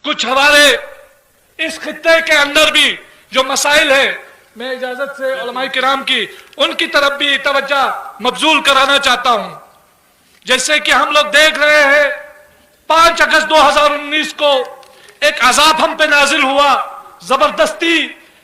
कुछ हमारे इस खित्ते के अंदर भी जो मसाइल है, मैं इजाजत से उलमाए किराम की उनकी तरफ भी तवज्जो मबजूल कराना चाहता हूं। जैसे कि हम लोग देख रहे हैं 5 अगस्त 2019 को एक अजाब हम पे नाजिल हुआ, जबरदस्ती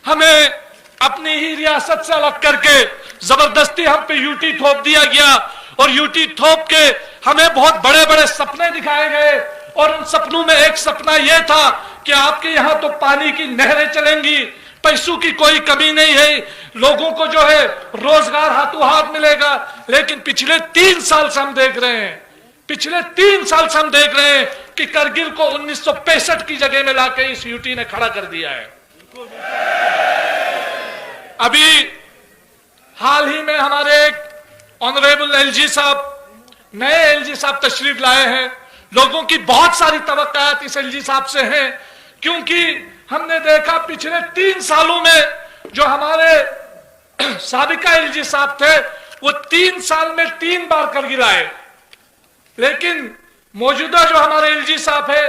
हमें अपनी ही रियासत से अलग करके जबरदस्ती हम पे यूटी थोप दिया गया, और यूटी थोप के हमें बहुत बड़े बड़े सपने दिखाए गए, और उन सपनों में एक सपना यह था कि आपके यहां तो पानी की नहरें चलेंगी, पैसों की कोई कमी नहीं है, लोगों को जो है रोजगार हाथों हाथ मिलेगा। लेकिन पिछले 3 साल से हम देख रहे हैं, पिछले 3 साल से हम देख रहे हैं कि करगिल को 1965 की जगह में लाके इस यूटी ने खड़ा कर दिया है। अभी हाल ही में हमारे एक ऑनरेबल एलजी साहब, नए एलजी साहब तशरीफ लाए हैं। लोगों की बहुत सारी तवक्कात इस एलजी साहब से हैं, क्योंकि हमने देखा पिछले 3 सालों में जो हमारे साबिका एलजी साहब थे वो 3 साल में 3 बार करगिल आए, लेकिन मौजूदा जो हमारे एलजी साहब है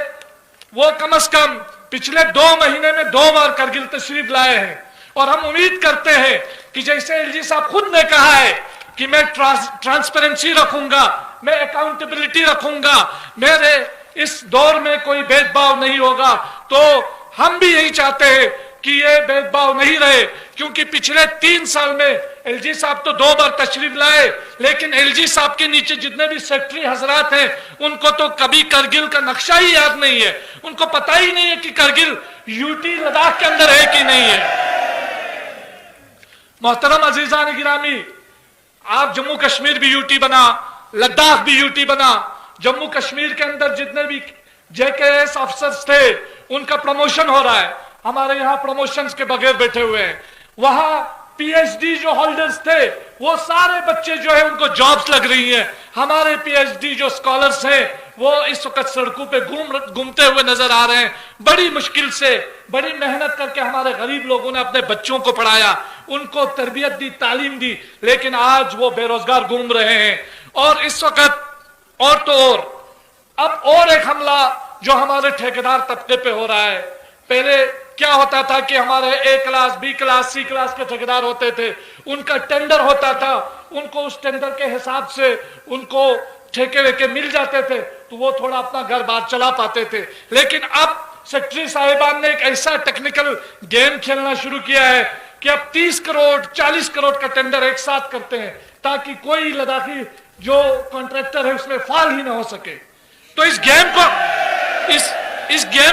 वो कम से कम पिछले 2 महीने में 2 बार करगिल तशरीफ लाए हैं। और हम उम्मीद करते हैं कि जैसे एलजी साहब खुद ने कहा है कि मैं ट्रांसपेरेंसी रखूंगा, मैं अकाउंटेबिलिटी रखूंगा, मेरे इस दौर में कोई भेदभाव नहीं होगा, तो हम भी यही चाहते हैं कि ये भेदभाव नहीं रहे। क्योंकि पिछले 3 साल में एलजी साहब तो 2 बार तशरीफ लाए, लेकिन एलजी साहब के नीचे जितने भी सेक्रेटरी हजरात हैं उनको तो कभी करगिल का नक्शा ही याद नहीं है, उनको पता ही नहीं है कि करगिल यूटी लद्दाख के अंदर है कि नहीं है। मोहतरम अजीजान गिरामी, आप जम्मू कश्मीर भी यूटी बना, लद्दाख भी यूटी बना, जम्मू कश्मीर के अंदर जितने भी जेकेएस अफसर्स थे उनका प्रमोशन हो रहा है, हमारे यहाँ प्रमोशंस के बगैर बैठे हुए हैं। वहां पीएचडी जो होल्डर्स थे वो सारे बच्चे जो है उनको जॉब्स लग रही हैं। हमारे पीएचडी जो स्कॉलर्स हैं वो इस वक्त सड़कों पे घूमते हुए नजर आ रहे हैं। बड़ी मुश्किल से, बड़ी मेहनत करके हमारे गरीब लोगों ने अपने बच्चों को पढ़ाया, उनको तरबियत दी, तालीम दी, लेकिन आज वो बेरोजगार घूम रहे हैं। और इस वक्त और तो अब और एक हमला जो हमारे ठेकेदार तबके पे हो रहा है। पहले क्या होता था कि हमारे ए क्लास, बी क्लास, सी क्लास के ठेकेदार होते थे, उनका टेंडर होता था, उनको उस टेंडर के हिसाब से उनको ठेके वेके मिल जाते थे, तो वो थोड़ा अपना घर बार चला पाते थे। लेकिन अब सेक्रेटरी साहिबान ने एक ऐसा टेक्निकल गेम खेलना शुरू किया है कि अब 30 करोड़ 40 करोड़ का टेंडर एक साथ करते हैं, ताकि कोई लद्दाखी जो कॉन्ट्रैक्टर है उसमें फाल ही ना हो सके। तो इस गेम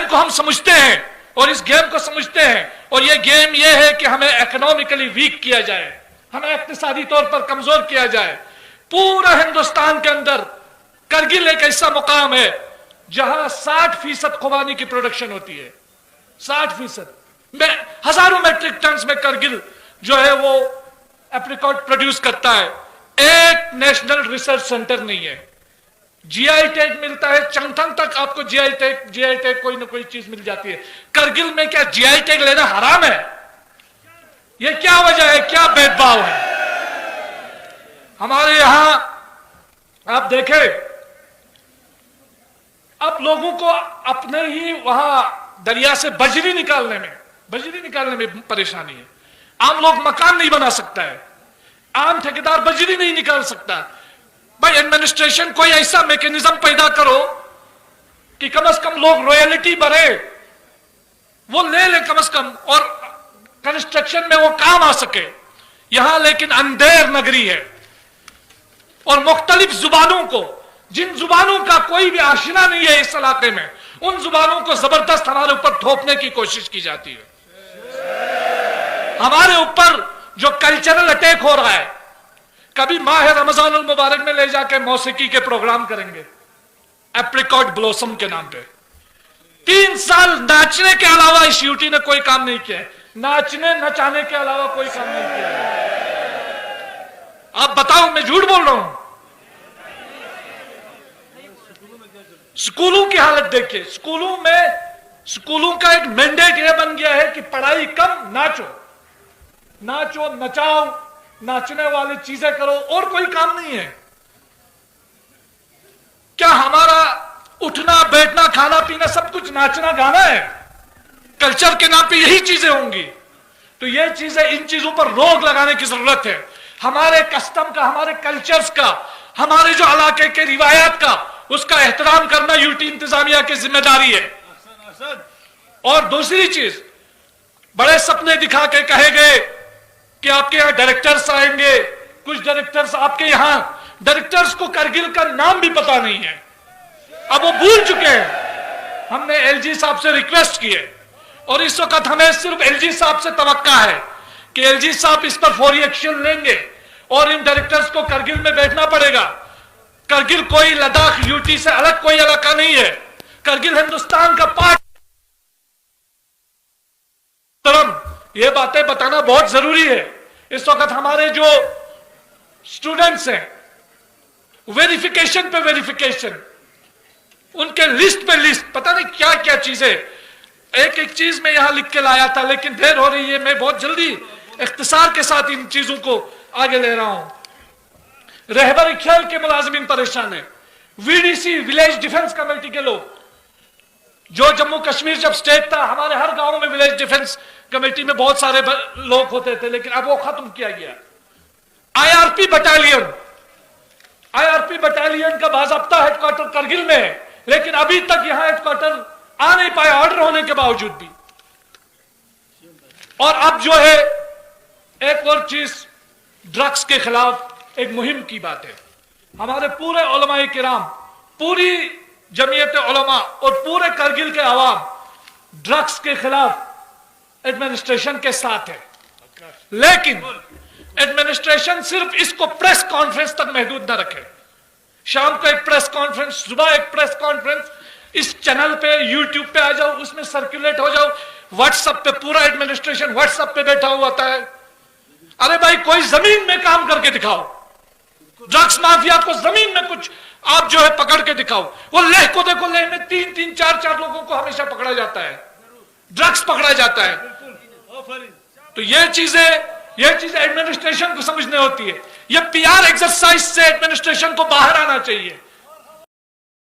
को हम समझते हैं, और इस गेम को समझते हैं, और ये गेम ये है कि हमें इकोनॉमिकली वीक किया जाए, हमें इक्तिसादी तौर पर कमजोर किया जाए। पूरा हिंदुस्तान के अंदर करगिल एक ऐसा मुकाम है जहां 60% खुबानी की प्रोडक्शन होती है, 60% में, हजारों मेट्रिक टन में करगिल जो है वो एप्रिकॉट प्रोड्यूस करता है। एक नेशनल रिसर्च सेंटर नहीं है, जीआई टैग मिलता है, चंगथंग तक आपको जीआई टैग कोई ना कोई चीज मिल जाती है। करगिल में क्या जीआई टैग लेना हराम है? ये क्या वजह है, क्या भेदभाव है? हमारे यहां आप देखें, अब लोगों को अपने ही वहां दरिया से बजरी निकालने में परेशानी है। आम लोग मकान नहीं बना सकता है, आम ठेकेदार बजरी नहीं निकाल सकता। भाई एडमिनिस्ट्रेशन कोई ऐसा मैकेनिज्म पैदा करो कि कम से कम लोग रॉयल्टी भरे, वो ले कम से कम, और कंस्ट्रक्शन में वो काम आ सके। यहां लेकिन अंधेर नगरी है, और मुख्तलिफ जुबानों को, जिन जुबानों का कोई भी आशिना नहीं है इस इलाके में, उन जुबानों को जबरदस्त हमारे ऊपर थोपने की कोशिश की जाती है। हमारे ऊपर जो कल्चरल अटैक हो रहा है, कभी माह रमजान उल मुबारक में ले जाके मौसीकी के प्रोग्राम करेंगे एप्रिकॉट ब्लॉसम के नाम पे। 3 साल नाचने के अलावा इस यूटी ने कोई काम नहीं किया है, नाचने नचाने के अलावा कोई काम नहीं किया है। आप बताओ मैं झूठ बोल रहा हूं? स्कूलों की हालत देखिए, स्कूलों का एक मैंडेट यह बन गया है कि पढ़ाई कम, नाचो नचाओ, नाचने वाली चीजें करो, और कोई काम नहीं है। क्या हमारा उठना बैठना खाना पीना सब कुछ नाचना गाना है, कल्चर के नाम पे यही चीजें होंगी। तो ये चीजें, इन चीजों पर रोक लगाने की जरूरत है। हमारे कस्टम का, हमारे कल्चर्स का, हमारे जो इलाके के रिवायात का, उसका एहतराम करना यूटी इंतजामिया की जिम्मेदारी है। और दूसरी चीज, बड़े सपने दिखा के कहे गए कि आपके यहां डायरेक्टर्स आएंगे, कुछ डायरेक्टर्स, आपके यहां डायरेक्टर्स को करगिल का नाम भी पता नहीं है, अब वो भूल चुके हैं। हमने एलजी साहब से रिक्वेस्ट की है और इस वक्त हमें सिर्फ एलजी साहब से तवक्का है कि एलजी साहब इस पर फौरी एक्शन लेंगे और इन डायरेक्टर्स को करगिल में बैठना पड़ेगा। करगिल कोई लद्दाख यूटी से अलग कोई इलाका नहीं है, करगिल हिंदुस्तान का पार्ट। ये बातें बताना बहुत जरूरी है। इस वक्त हमारे जो स्टूडेंट्स हैं, वेरिफिकेशन पे वेरिफिकेशन, उनके लिस्ट पे लिस्ट, पता नहीं क्या क्या चीजें, एक एक चीज में यहां लिख के लाया था, लेकिन देर हो रही है, मैं बहुत जल्दी इख्तिसार के साथ इन चीजों को आगे ले रहा हूं। रहबर खेल के मुलाजिमीन परेशान है, वीडीसी विलेज डिफेंस कमेटी के लोग, जो जम्मू कश्मीर जब स्टेट था, हमारे हर गांव में विलेज डिफेंस कमेटी में बहुत सारे लोग होते थे, लेकिन अब वो खत्म किया गया। आईआरपी बटालियन का बाज़ाब्ता हेडक्वार्टर करगिल में है, लेकिन अभी तक यहां हेडक्वार्टर आ नहीं पाया, ऑर्डर होने के बावजूद भी। और अब जो है एक और चीज, ड्रग्स के खिलाफ एक मुहिम की बात है। हमारे पूरे उलमाए किराम, पूरी जमीयत उलमा और पूरे करगिल के अवाम ड्रग्स के खिलाफ एडमिनिस्ट्रेशन के साथ है, लेकिन एडमिनिस्ट्रेशन सिर्फ इसको प्रेस कॉन्फ्रेंस तक महदूद न रखे। शाम को एक प्रेस कॉन्फ्रेंस, सुबह एक प्रेस कॉन्फ्रेंस, इस चैनल पे, यूट्यूब पे आ जाओ, उसमें सर्कुलेट हो जाओ, व्हाट्सएप पे पूरा एडमिनिस्ट्रेशन व्हाट्सएप पे बैठा हुआ होता है। अरे भाई, कोई जमीन में काम करके दिखाओ, ड्रग्स माफिया को जमीन में कुछ आप जो है पकड़ के दिखाओ। वो लेह को देखो, लेह में 3-3, 4-4 लोगों को हमेशा पकड़ा जाता है, ड्रग्स पकड़ा जाता है। तो ये चीजें एडमिनिस्ट्रेशन को समझने होती है। ये पीआर एक्सरसाइज से एडमिनिस्ट्रेशन को बाहर आना चाहिए।